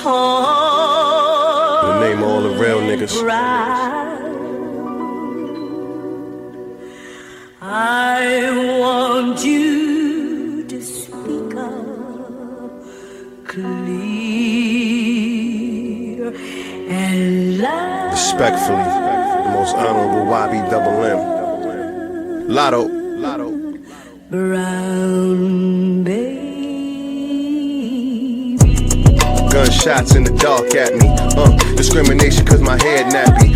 The name of all the real niggas. I want you to speak up clear and loud. Respectfully, the most honorable YB double M. Lotto. Brown baby. Gunshots in the dark at me. Discrimination cause my head nappy.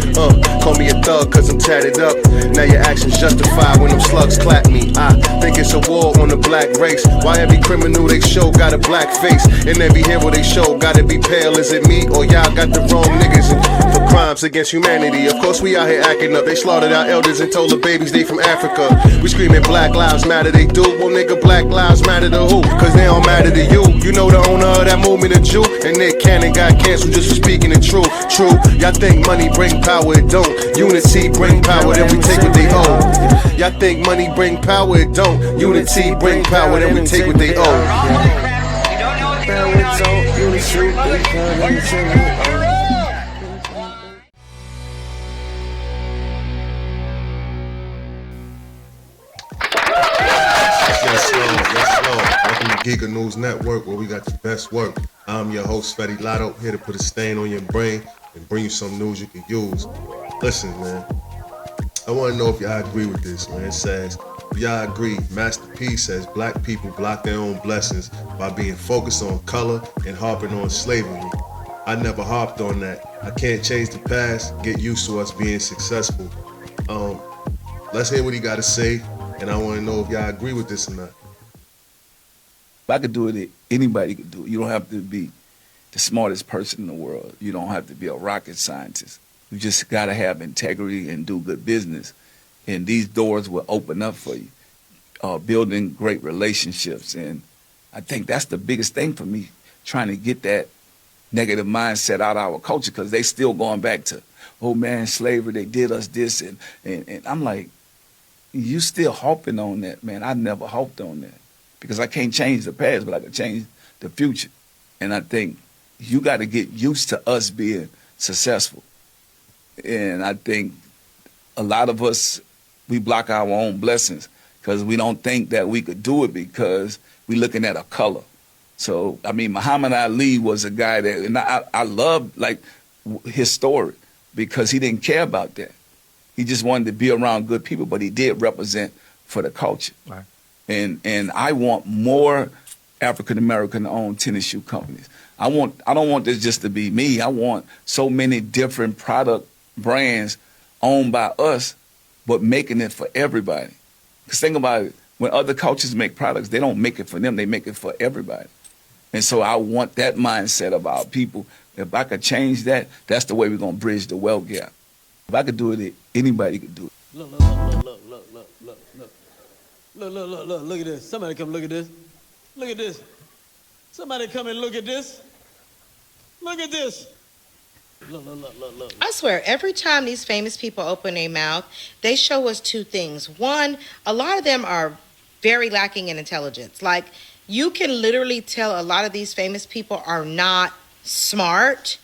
Call me a thug cause I'm tatted up. Now your actions justify when them slugs clap me. I think it's a war on the black race. Why every criminal they show got a black face, and every hero they show gotta be pale? Is it me or y'all got the wrong niggas for crimes against humanity? Of course we out here acting up. They slaughtered our elders and told the babies they from Africa. We screaming Black Lives Matter, they do. Well nigga, Black Lives Matter to who? Cause they don't matter to you. You know the owner of that movement, a Jew. And Nick Cannon got canceled just for speaking the truth. True, y'all think money bring power, it don't. Unity bring power, then we take what they owe. Y'all think money bring power, it don't. Unity bring power, then we take what they owe. Yes, Lord. Welcome to Giga News Network, where we got the best work. I'm your host, Fetty Lotto, here to put a stain on your brain and bring you some news you can use. Listen, man, I want to know if y'all agree with this, man. It says, if y'all agree, Master P says black people block their own blessings by being focused on color and harping on slavery. I never harped on that. I can't change the past, get used to us being successful. Let's hear what he got to say, and I want to know if y'all agree with this or not. If I could do it, anybody could do it. You don't have to be the smartest person in the world. You don't have to be a rocket scientist. You just got to have integrity and do good business. And these doors will open up for you, building great relationships. And I think that's the biggest thing for me, trying to get that negative mindset out of our culture, because they still going back to, oh man, slavery, they did us this. And I'm like, you still harping on that, man. I never harped on that, because I can't change the past, but I can change the future. And I think you got to get used to us being successful. And I think a lot of us, we block our own blessings because we don't think that we could do it because we're looking at a color. So, I mean, Muhammad Ali was a guy that, and I love like his story, because he didn't care about that. He just wanted to be around good people, but he did represent for the culture. Right. And I want more African-American owned tennis shoe companies. I don't want this just to be me. I want so many different product brands owned by us, but making it for everybody. Because think about it, when other cultures make products, they don't make it for them, they make it for everybody. And so I want that mindset of our people. If I could change that, that's the way we're gonna bridge the wealth gap. If I could do it, anybody could do it. Look at this. Somebody come look at this. Look at this. Somebody come and look at this. Look at this. Look. I swear, every time these famous people open their mouth, they show us two things. One, a lot of them are very lacking in intelligence. Like, you can literally tell a lot of these famous people are not smart.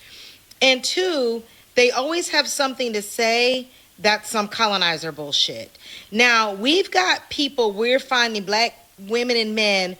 And two, they always have something to say that's some colonizer bullshit. Now, we've got people, we're finding black women and men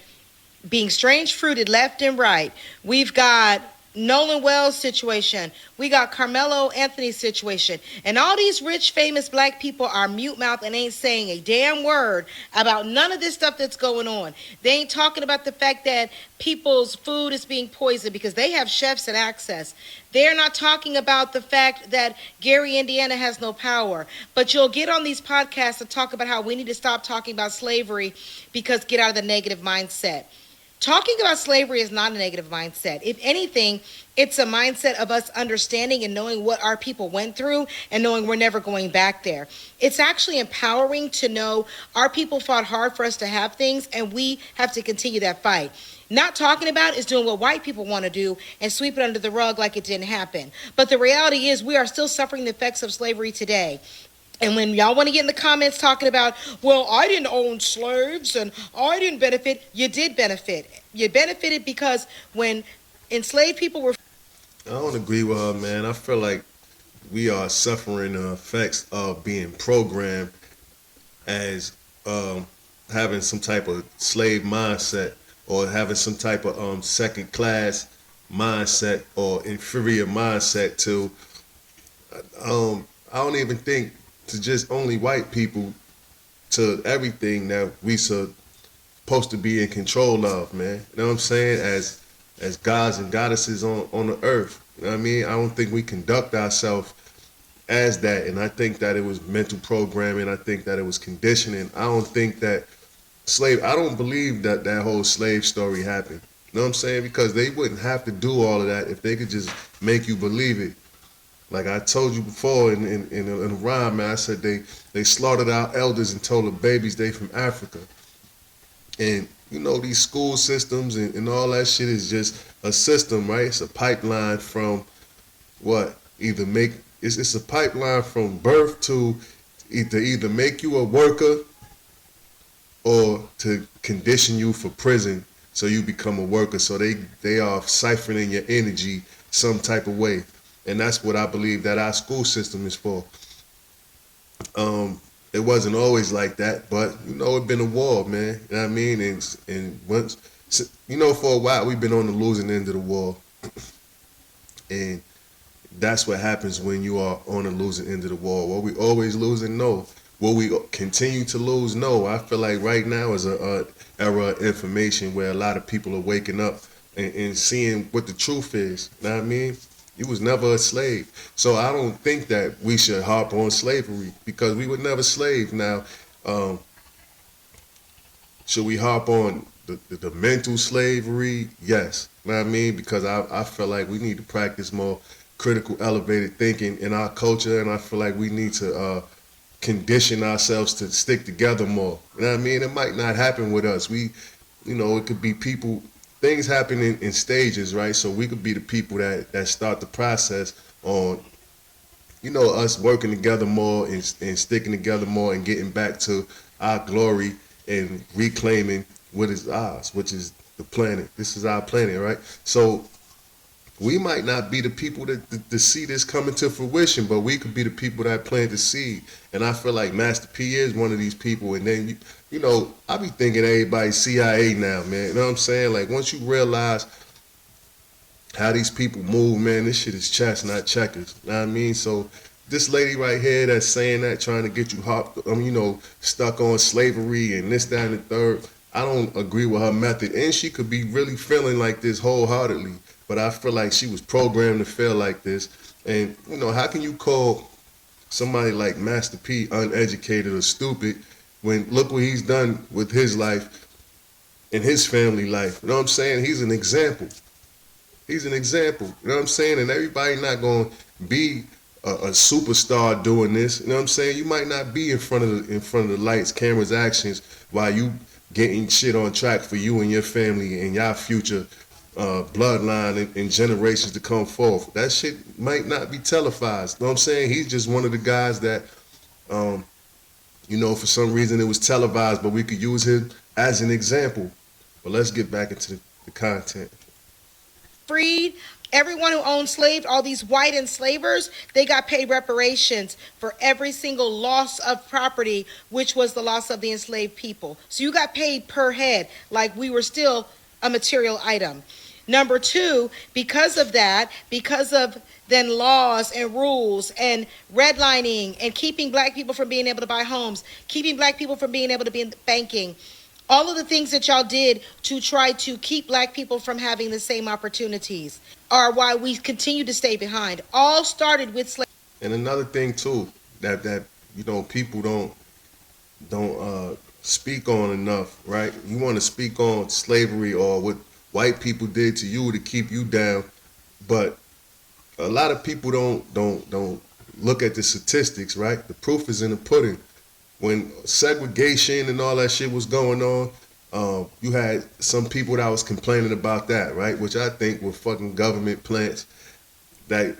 being strange fruited left and right. We've got Nolan Wells' situation. We got Carmelo Anthony's situation. And all these rich, famous black people are mute mouth and ain't saying a damn word about none of this stuff that's going on. They ain't talking about the fact that people's food is being poisoned because they have chefs and access. They're not talking about the fact that Gary, Indiana has no power. But you'll get on these podcasts to talk about how we need to stop talking about slavery because get out of the negative mindset. Talking about slavery is not a negative mindset. If anything, it's a mindset of us understanding and knowing what our people went through and knowing we're never going back there. It's actually empowering to know our people fought hard for us to have things, and we have to continue that fight. Not talking about is doing what white people want to do and sweep it under the rug like it didn't happen. But the reality is we are still suffering the effects of slavery today. And when y'all want to get in the comments talking about, well, I didn't own slaves and I didn't benefit, you did benefit. You benefited because when enslaved people were I don't agree with her, man. I feel like we are suffering the effects of being programmed as having some type of slave mindset or having some type of second class mindset or inferior mindset to I don't even think to just only white people to everything that we supposed to be in control of, man. You know what I'm saying? As gods and goddesses on the earth. You know what I mean? I don't think we conduct ourselves as that, and I think that it was mental programming. I think that it was conditioning. I don't think that I don't believe that that whole slave story happened. You know what I'm saying? Because they wouldn't have to do all of that if they could just make you believe it. Like I told you before in a rhyme, man, I said they slaughtered our elders and told the babies they from Africa. And you know, these school systems and all that shit is just a system, right? It's a pipeline from what? It's a pipeline from birth to either make you a worker or to condition you for prison so you become a worker. So they are siphoning your energy some type of way. And that's what I believe that our school system is for. It wasn't always like that, but you know, it's been a war, man. You know what I mean? And once, you know, for a while we've been on the losing end of the war, and that's what happens when you are on the losing end of the war. Will we always losing? No. Will we continue to lose? No. I feel like right now is a era of information where a lot of people are waking up and seeing what the truth is. You know what I mean? You was never a slave. So I don't think that we should harp on slavery because we were never slaves. Now, should we harp on the mental slavery? Yes. You know what I mean? Because I feel like we need to practice more critical, elevated thinking in our culture, and I feel like we need to condition ourselves to stick together more. You know what I mean? It might not happen with us. It could be people. Things happen in stages, right? So we could be the people that start the process on, us working together more and sticking together more and getting back to our glory and reclaiming what is ours, which is the planet. This is our planet, right? So we might not be the people that see this coming to fruition, but we could be the people that plant the seed. And I feel like Master P is one of these people. And then, I be thinking everybody's CIA now, man. You know what I'm saying? Like, once you realize how these people move, man, this shit is chess, not checkers. You know what I mean? So this lady right here that's saying that, trying to get you stuck on slavery and this, that, and the third, I don't agree with her method. And she could be really feeling like this wholeheartedly. But I feel like she was programmed to feel like this. And, how can you call somebody like Master P uneducated or stupid when look what he's done with his life and his family life? You know what I'm saying? He's an example. He's an example. You know what I'm saying? And everybody not going to be a superstar doing this. You know what I'm saying? You might not be in front of the lights, cameras, actions while you getting shit on track for you and your family and your future bloodline and generations to come forth. That shit might not be televised. You know what I'm saying? He's just one of the guys that, for some reason it was televised, but we could use him as an example. But let's get back into the content. Freed. Everyone who owned slaves, all these white enslavers, they got paid reparations for every single loss of property, which was the loss of the enslaved people. So you got paid per head, like we were still a material item. Number two, because of that, because of then laws and rules and redlining and keeping black people from being able to buy homes, keeping black people from being able to be in banking, all of the things that y'all did to try to keep black people from having the same opportunities are why we continue to stay behind. All started with slavery. And another thing too that people don't speak on enough, right? You want to speak on slavery or what white people did to you to keep you down, but a lot of people don't look at the statistics, right? The proof is in the pudding. When segregation and all that shit was going on, you had some people that was complaining about that, right? Which I think were fucking government plants that,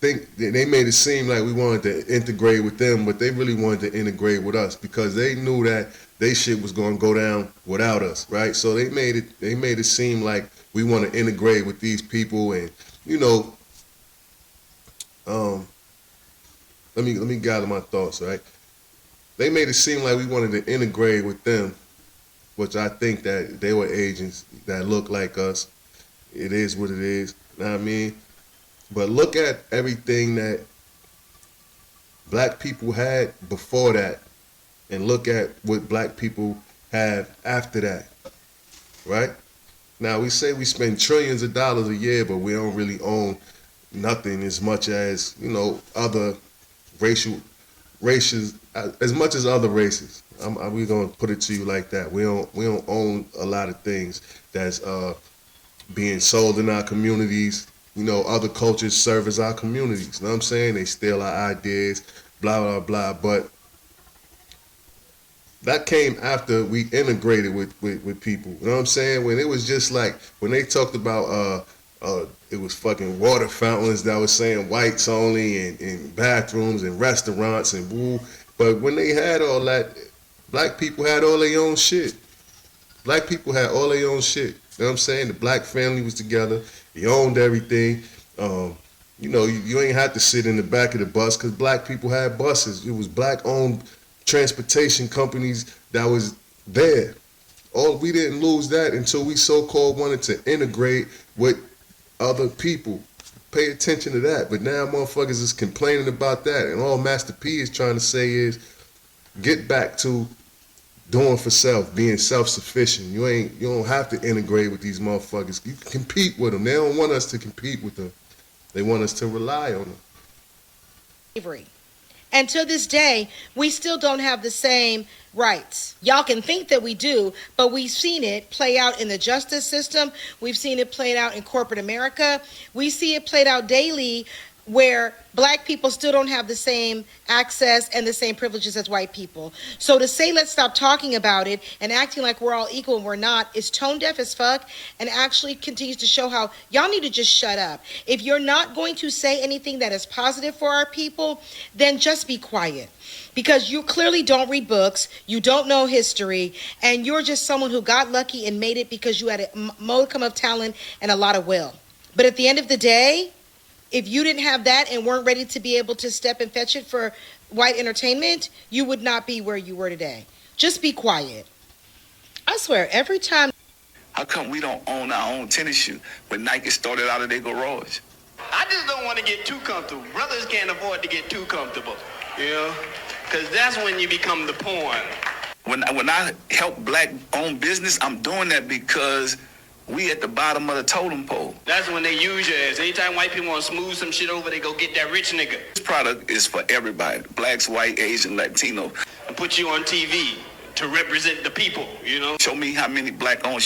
think they made it seem like we wanted to integrate with them, but they really wanted to integrate with us because they knew that they shit was going to go down without us, right? So they made it seem like we want to integrate with these people, and let me gather my thoughts, right? They made it seem like we wanted to integrate with them, which I think that they were agents that look like us. It is what it is. You know what I mean? But look at everything that black people had before that, and look at what black people have after that, right? Now, we say we spend trillions of dollars a year, but we don't really own nothing as much as, other races, as much as other races. We're gonna put it to you like that. We don't own a lot of things that's being sold in our communities. Other cultures service our communities. You know what I'm saying? They steal our ideas, blah blah blah. But that came after we integrated with people. You know what I'm saying? When it was just like when they talked about it was fucking water fountains that was saying whites only, and bathrooms and restaurants and woo. But when they had all that, black people had all their own shit. Black people had all their own shit. You know what I'm saying? The black family was together. They owned everything. You ain't had to sit in the back of the bus because black people had buses. It was black-owned transportation companies that was there. We didn't lose that until we so-called wanted to integrate with other people. Pay attention to that. But now motherfuckers is complaining about that, and all Master P is trying to say is get back to doing for self, being self-sufficient. You don't have to integrate with these motherfuckers. You can compete with them. They don't want us to compete with them. They want us to rely on them. Slavery. And to this day, we still don't have the same rights. Y'all can think that we do, but we've seen it play out in the justice system. We've seen it played out in corporate America. We see it played out daily where black people still don't have the same access and the same privileges as white people. So to say let's stop talking about it and acting like we're all equal and we're not is tone deaf as fuck, and actually continues to show how y'all need to just shut up. If you're not going to say anything that is positive for our people, then just be quiet. Because you clearly don't read books, you don't know history, and you're just someone who got lucky and made it because you had a modicum of talent and a lot of will. But at the end of the day, if you didn't have that and weren't ready to be able to step and fetch it for white entertainment, you would not be where you were today. Just be quiet. I swear, every time. How come we don't own our own tennis shoe when Nike started out of their garage? I just don't want to get too comfortable. Brothers can't afford to get too comfortable, because that's when you become the porn. When I help black-owned business, I'm doing that because we at the bottom of the totem pole. That's when they use your ass. Anytime white people want to smooth some shit over, they go get that rich nigga. This product is for everybody, blacks, white, Asian, Latino. And put you on TV to represent the people, Show me how many black-owned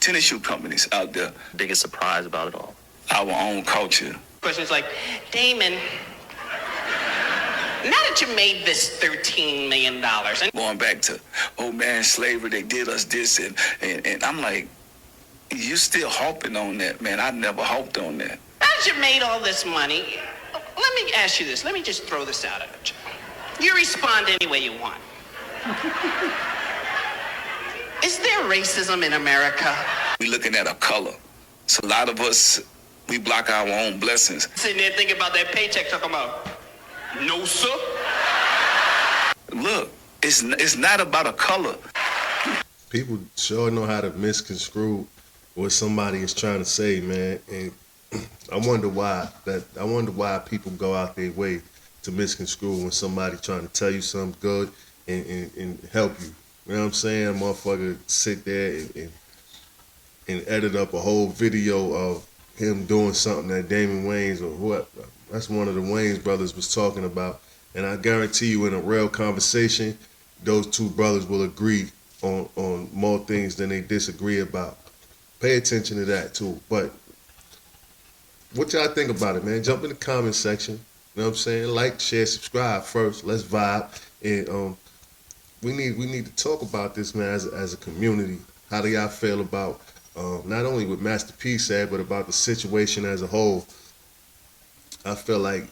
tennis shoe companies out there. Biggest surprise about it all. Our own culture. Questions like, Damon, now that you made this $13 million. And Going back to, oh man, slavery, they did us this, and I'm like, you still harping on that, man. I never harped on that. now that you made all this money, let me ask you this. Let me just throw this out at you. You respond any way you want. Is there racism in America? We looking at a color. So a lot of us, we block our own blessings. Sitting there thinking about that paycheck, talking about, no, sir. Look, it's not about a color. People sure know how to misconstrue what somebody is trying to say, man. And I wonder why people go out their way to misconstrue when somebody trying to tell you something good and help you. You know what I'm saying? Motherfucker sit there and edit up a whole video of him doing something that Damon Wayans or whoever, that's one of the Wayans brothers was talking about. And I guarantee you in a real conversation, those two brothers will agree on more things than they disagree about. Pay attention to that too. But what y'all think about it, man? Jump in the comment section. You know what I'm saying? Like, share, subscribe first. Let's vibe. And we need to talk about this, man, as a community. How do y'all feel about not only what Master P said, but about the situation as a whole? I feel like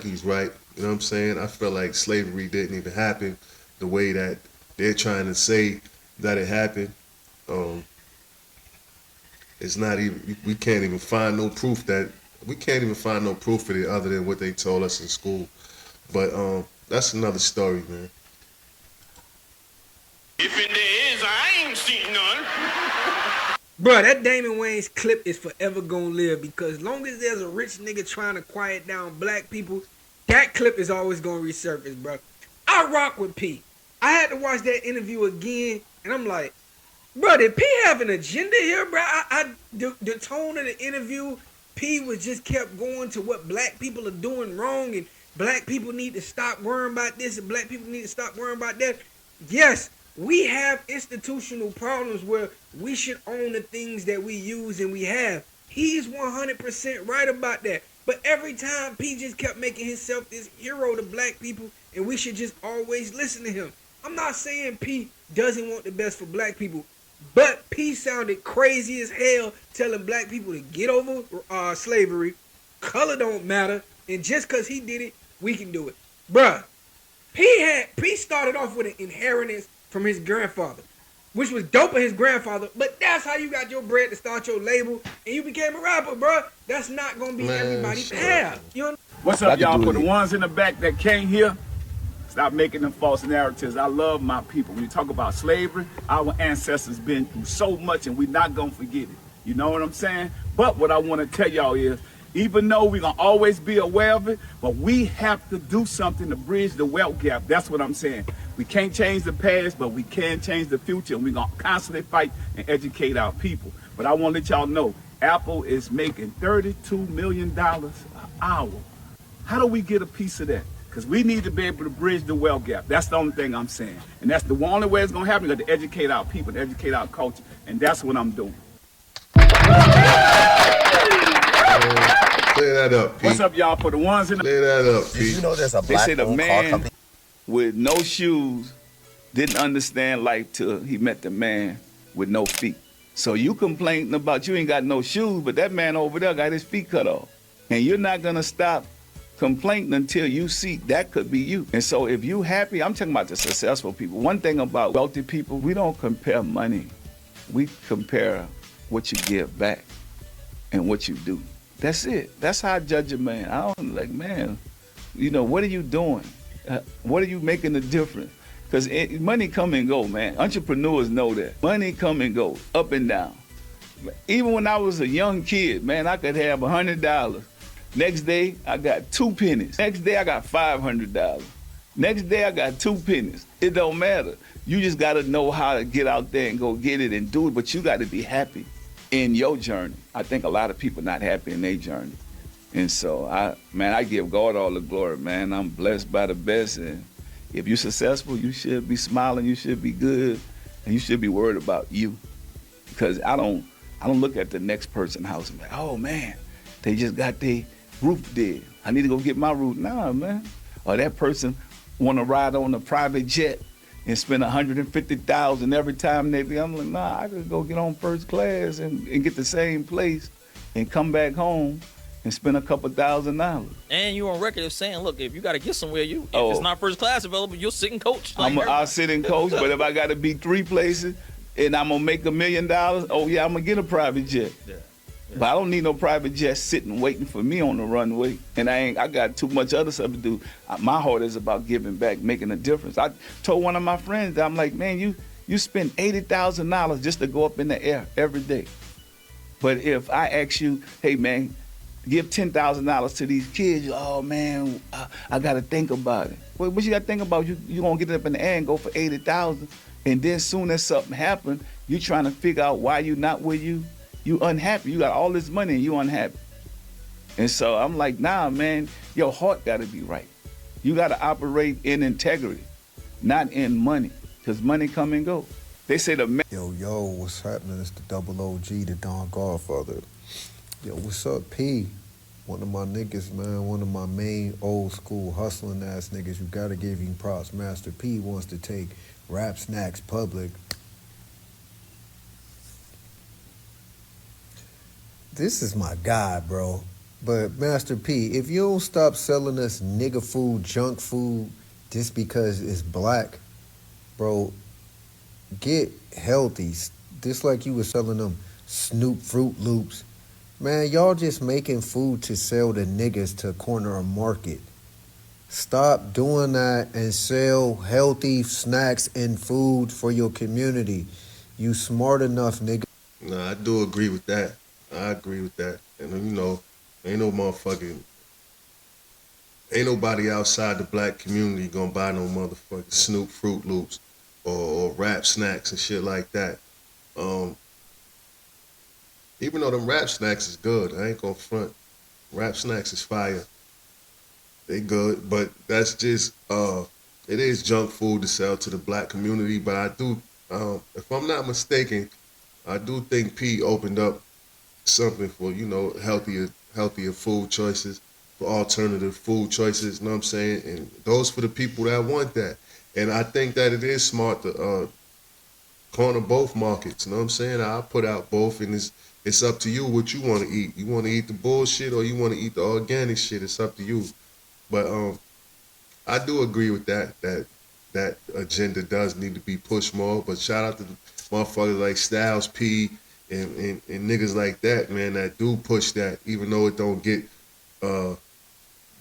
he's right. You know what I'm saying? I feel like slavery didn't even happen the way that they're trying to say that it happened. It's not even, we can't even find no proof that We can't even find no proof of it other than what they told us in school. But that's another story, man. If it there is, I ain't seen none. Bro, that Damon Wayans clip is forever gonna live because long as there's a rich nigga trying to quiet down black people, that clip is always gonna resurface, bro. I rock with P. I had to watch that interview again, and I'm like, bro, did P have an agenda here, bro? The tone of the interview, P was just kept going to what black people are doing wrong, and black people need to stop worrying about this, and black people need to stop worrying about that. Yes, we have institutional problems where we should own the things that we use and we have. He's 100% right about that. But every time P just kept making himself this hero to black people, and we should just always listen to him. I'm not saying P doesn't want the best for black people, but P sounded crazy as hell telling black people to get over slavery, color don't matter, and just because he did it, we can do it. Bruh, P started off with an inheritance from his grandfather, which was dope of his grandfather, but that's how you got your bread to start your label, and you became a rapper, bruh. That's not going to be everybody's path. You know? What's up, y'all? For the ones in the back that can't hear, stop making them false narratives. I love my people. When you talk about slavery, our ancestors been through so much, and we're not going to forget it. You know what I'm saying? But what I want to tell y'all is, even though we're going to always be aware of it, but we have to do something to bridge the wealth gap. That's what I'm saying. We can't change the past, but we can change the future, and we're going to constantly fight and educate our people. But I want to let y'all know, Apple is making $32 million an hour. How do we get a piece of that? Because we need to be able to bridge the wealth gap. That's the only thing I'm saying. And that's the only way it's going to happen. We got to educate our people, and educate our culture. And that's what I'm doing. Clear that up, Pete. What's up, y'all? For the ones in the... Clear that up, Pete. Did you know there's a They black say the owned car man company? with no shoes didn't understand life till he met the man with no feet. So you complaining about you ain't got no shoes, but that man over there got his feet cut off. And you're not going to stop complaining until you see that could be you. And so if you happy, I'm talking about the successful people. One thing about wealthy people, we don't compare money. We compare what you give back and what you do. That's it. That's how I judge a man. I don't like, man, you know, what are you doing? What are you making a difference? Because money come and go, man. Entrepreneurs know that. Money come and go, up and down. Even when I was a young kid, man, I could have $100. Next day, I got 2 pennies. Next day, I got $500. Next day, I got 2 pennies. It don't matter. You just got to know how to get out there and go get it and do it, but you got to be happy in your journey. I think a lot of people not happy in their journey. And so, I give God all the glory, man. I'm blessed by the best, and if you're successful, you should be smiling, you should be good, and you should be worried about you. Because I don't look at the next person's house and be like, oh man, they just got their roof did. I need to go get my roof. Nah, man. Or that person want to ride on a private jet and spend $150,000 every time they be. I'm like, nah, I could go get on first class and get the same place and come back home and spend a couple $1,000. And you on record of saying, look, if you got to get somewhere, if it's not first class available, you'll sit and coach. I'll sit and coach, but if I got to be 3 places and I'm going to make $1 million, oh yeah, I'm going to get a private jet. Yeah. But I don't need no private jet sitting waiting for me on the runway. And I got too much other stuff to do. My heart is about giving back, making a difference. I told one of my friends, I'm like, man, you spend $80,000 just to go up in the air every day. But if I ask you, hey man, give $10,000 to these kids, oh man, I got to think about it. Well, what you got to think about? You going to get up in the air and go for $80,000. And then soon as something happens, you trying to figure out why you not where you unhappy. You got all this money and you unhappy. And so I'm like, nah, man, your heart got to be right. You got to operate in integrity, not in money, because money come and go. They say the man. Yo, what's happening? It's the double OG, the Don Godfather. Yo, what's up, P? One of my niggas, man, one of my main old school hustling ass niggas. You gotta give him props. Master P wants to take Rap Snacks public. This is my guy, bro. But Master P, if you don't stop selling us nigga food, junk food, just because it's black, bro, get healthy. Just like you were selling them Snoop Fruit Loops. Man, y'all just making food to sell to niggas to corner a market. Stop doing that and sell healthy snacks and food for your community. You smart enough, nigga. Nah, I do agree with that. I agree with that. And you know, ain't nobody outside the black community gonna buy no motherfucking Snoop Fruit Loops or rap snacks and shit like that. Even though them rap snacks is good, I ain't gonna front. Rap snacks is fire. They good, but that's just it is junk food to sell to the black community. But I do, if I'm not mistaken, I do think P opened up something for, you know, healthier food choices, for alternative food choices, you know what I'm saying? And those for the people that want that. And I think that it is smart to corner both markets, you know what I'm saying? I'll put out both, and it's up to you what you want to eat. You want to eat the bullshit or you want to eat the organic shit, it's up to you. But I do agree with that agenda does need to be pushed more. But shout out to the motherfuckers like Styles P and niggas like that, man, that do push that, even though it don't get the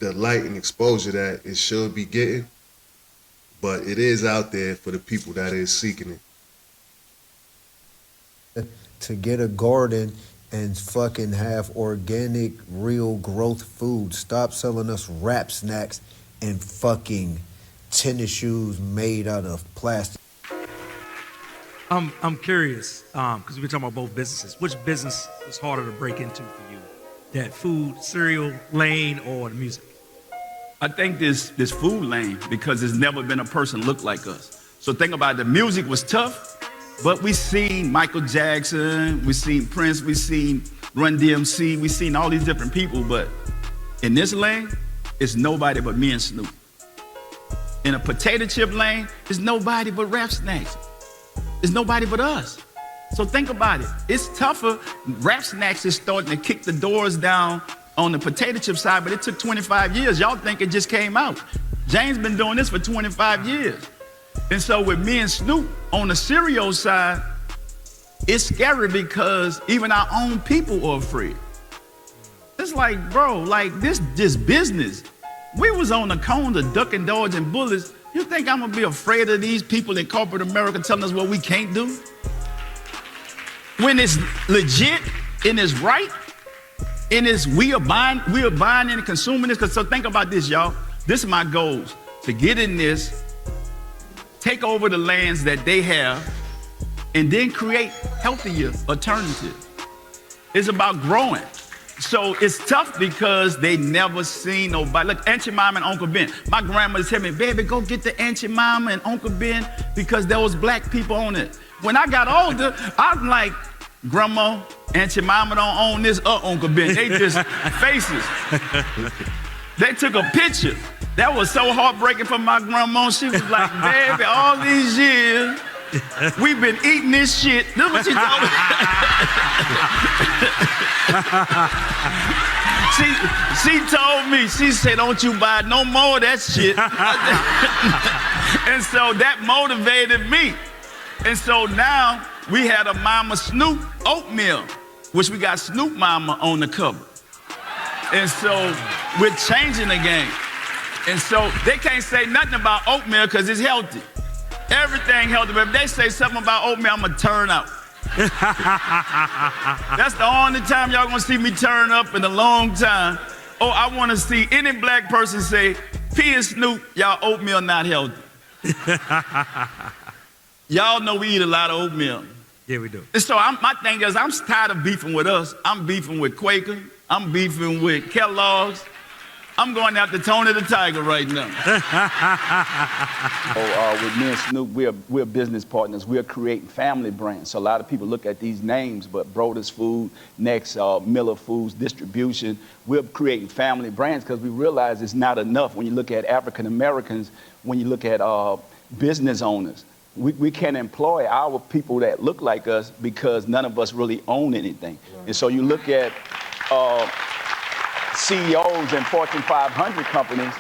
light and exposure that it should be getting. But it is out there for the people that is seeking it. To get a garden and fucking have organic, real growth food. Stop selling us rap snacks and fucking tennis shoes made out of plastic. I'm curious, because we've been talking about both businesses. Which business is harder to break into for you? That food, cereal lane, or the music? I think this food lane, because there's never been a person look like us. So think about it, the music was tough, but we seen Michael Jackson, we seen Prince, we seen Run DMC, we seen all these different people, but in this lane, it's nobody but me and Snoop. In a potato chip lane, it's nobody but rap snacks. It's nobody but us. So think about it. It's tougher. Rap snacks is starting to kick the doors down on the potato chip side, but it took 25 years. Y'all think it just came out. James been doing this for 25 years. And so with me and Snoop on the cereal side, it's scary because even our own people are afraid. It's like, bro, like this business. We was on the cone of duck and dodge and bullets. You think I'm gonna be afraid of these people in corporate America telling us what we can't do? When it's legit and it's right, and it's we are buying and consuming this. Cause so think about this, y'all. This is my goals, to get in this, take over the lands that they have, and then create healthier alternatives. It's about growing. So it's tough because they never seen nobody. Look, Auntie Mama and Uncle Ben. My grandmother tell me, baby, go get the Auntie Mama and Uncle Ben because there was black people on it. When I got older, I'm like, Grandma, Auntie Mama don't own this or Uncle Ben. They just faces. They took a picture. That was so heartbreaking for my grandma. She was like, baby, all these years, we've been eating this shit. This is what she told me. She told me, she said, don't you buy no more of that shit. And so that motivated me. And so now we had a Mama Snoop oatmeal, which we got Snoop Mama on the cover. And so we're changing the game. And so they can't say nothing about oatmeal because it's healthy. Everything healthy, but if they say something about oatmeal, I'm gonna turn up. That's the only time y'all gonna see me turn up in a long time. Oh, I wanna see any black person say, P and Snoop, y'all oatmeal not healthy. Y'all know we eat a lot of oatmeal. Yeah, we do. And so my thing is, I'm tired of beefing with us. I'm beefing with Quaker. I'm beefing with Kellogg's. I'm going after Tony the Tiger right now. With me and Snoop, we're business partners. We're creating family brands. So a lot of people look at these names, but Broder's Food, next Miller Foods, Distribution, we're creating family brands because we realize it's not enough when you look at African Americans, when you look at business owners. We can't employ our people that look like us because none of us really own anything. Right. And so you look at CEOs in Fortune 500 companies,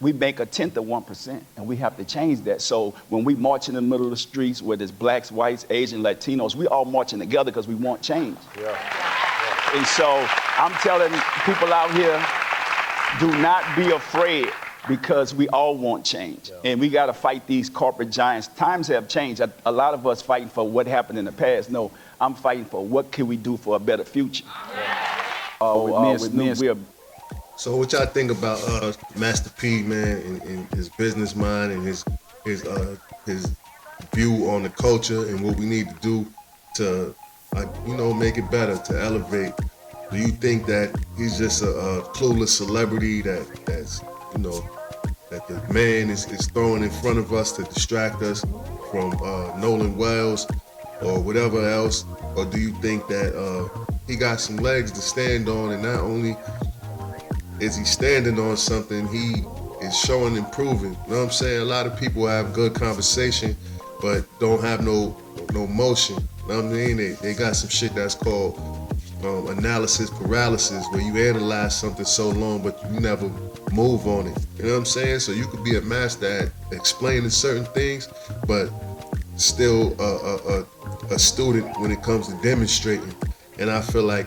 we make 1/10 of 1%, and we have to change that. So when we march in the middle of the streets, whether it's blacks, whites, Asian, Latinos, we all marching together because we want change. Yeah. And so I'm telling people out here, do not be afraid, because we all want change. And we got to fight these corporate giants. Times have changed. A lot of us fighting for what happened in the past. No, I'm fighting for what can we do for a better future. So what y'all think about Master P, man, and his business mind and his view on the culture and what we need to do to, make it better, to elevate? Do you think that he's just a clueless celebrity that's that the man is throwing in front of us to distract us from Nolan Wells or whatever else? Or do you think that he got some legs to stand on, and not only is he standing on something, he is showing and proving? You know what I'm saying? A lot of people have good conversation but don't have no motion. You know what I mean? They got some shit that's called analysis paralysis, where you analyze something so long but you never move on it. You know what I'm saying? So you could be a master at explaining certain things, but still a student when it comes to demonstrating. And I feel like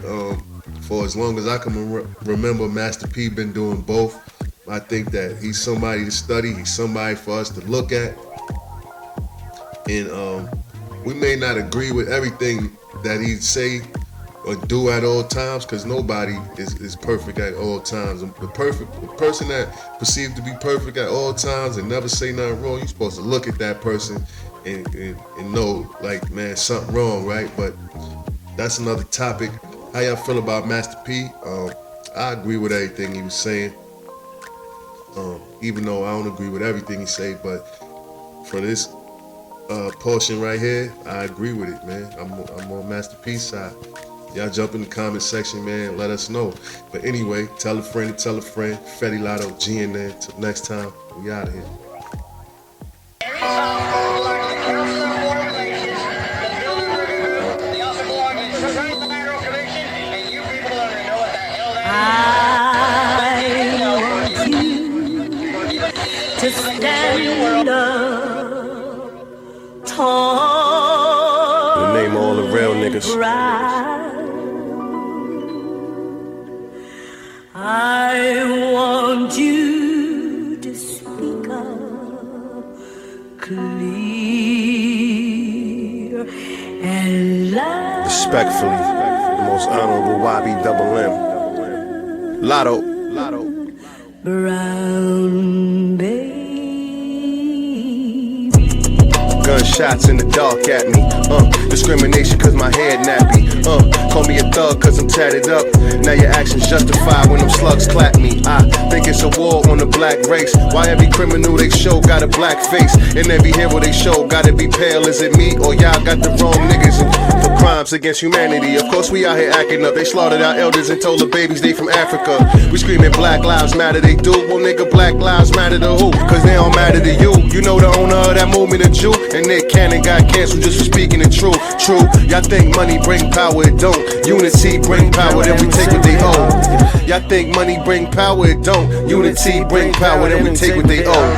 for as long as I can remember, Master P been doing both. I think that he's somebody to study. He's somebody for us to look at. And we may not agree with everything that he say or do at all times, because nobody is perfect at all times. The person that perceived to be perfect at all times and never say nothing wrong, you're supposed to look at that person and know, like, man, something wrong, right? But that's another topic. How y'all feel about Master P? I agree with everything he was saying, even though I don't agree with everything he say. But for this portion right here, I agree with it, man. I'm on Master P's side. Y'all jump in the comment section, man. Let us know. But anyway, tell a friend to tell a friend. Fetty Lotto, GNN. Till next time, we out of here. I want you to stand up tall. The name of all the real niggas. I want you to speak up clear and loud. Respectfully, the most honorable YB Double M. Lotto. Brown baby. Gunshots in the dark at me. Discrimination cause my head nappy. Call me a thug cause I'm tatted up. Now your actions justify when them slugs clap me. I think it's a war on the black race. Why every criminal they show got a black face, and every hero they show gotta be pale? Is it me or y'all got the wrong niggas for crimes against humanity? Of course we out here acting up. They slaughtered our elders and told the babies they from Africa. We screaming Black Lives Matter, they do. Well nigga, Black Lives Matter to who? Cause they don't matter to you. You know the owner of that movement, a Jew, and Nick Cannon got canceled just for speaking the truth. True, y'all think money bring power, it don't. Unity bring power, then we take what they owe. Y'all think money bring power, it don't. Unity bring power, then we take what they owe.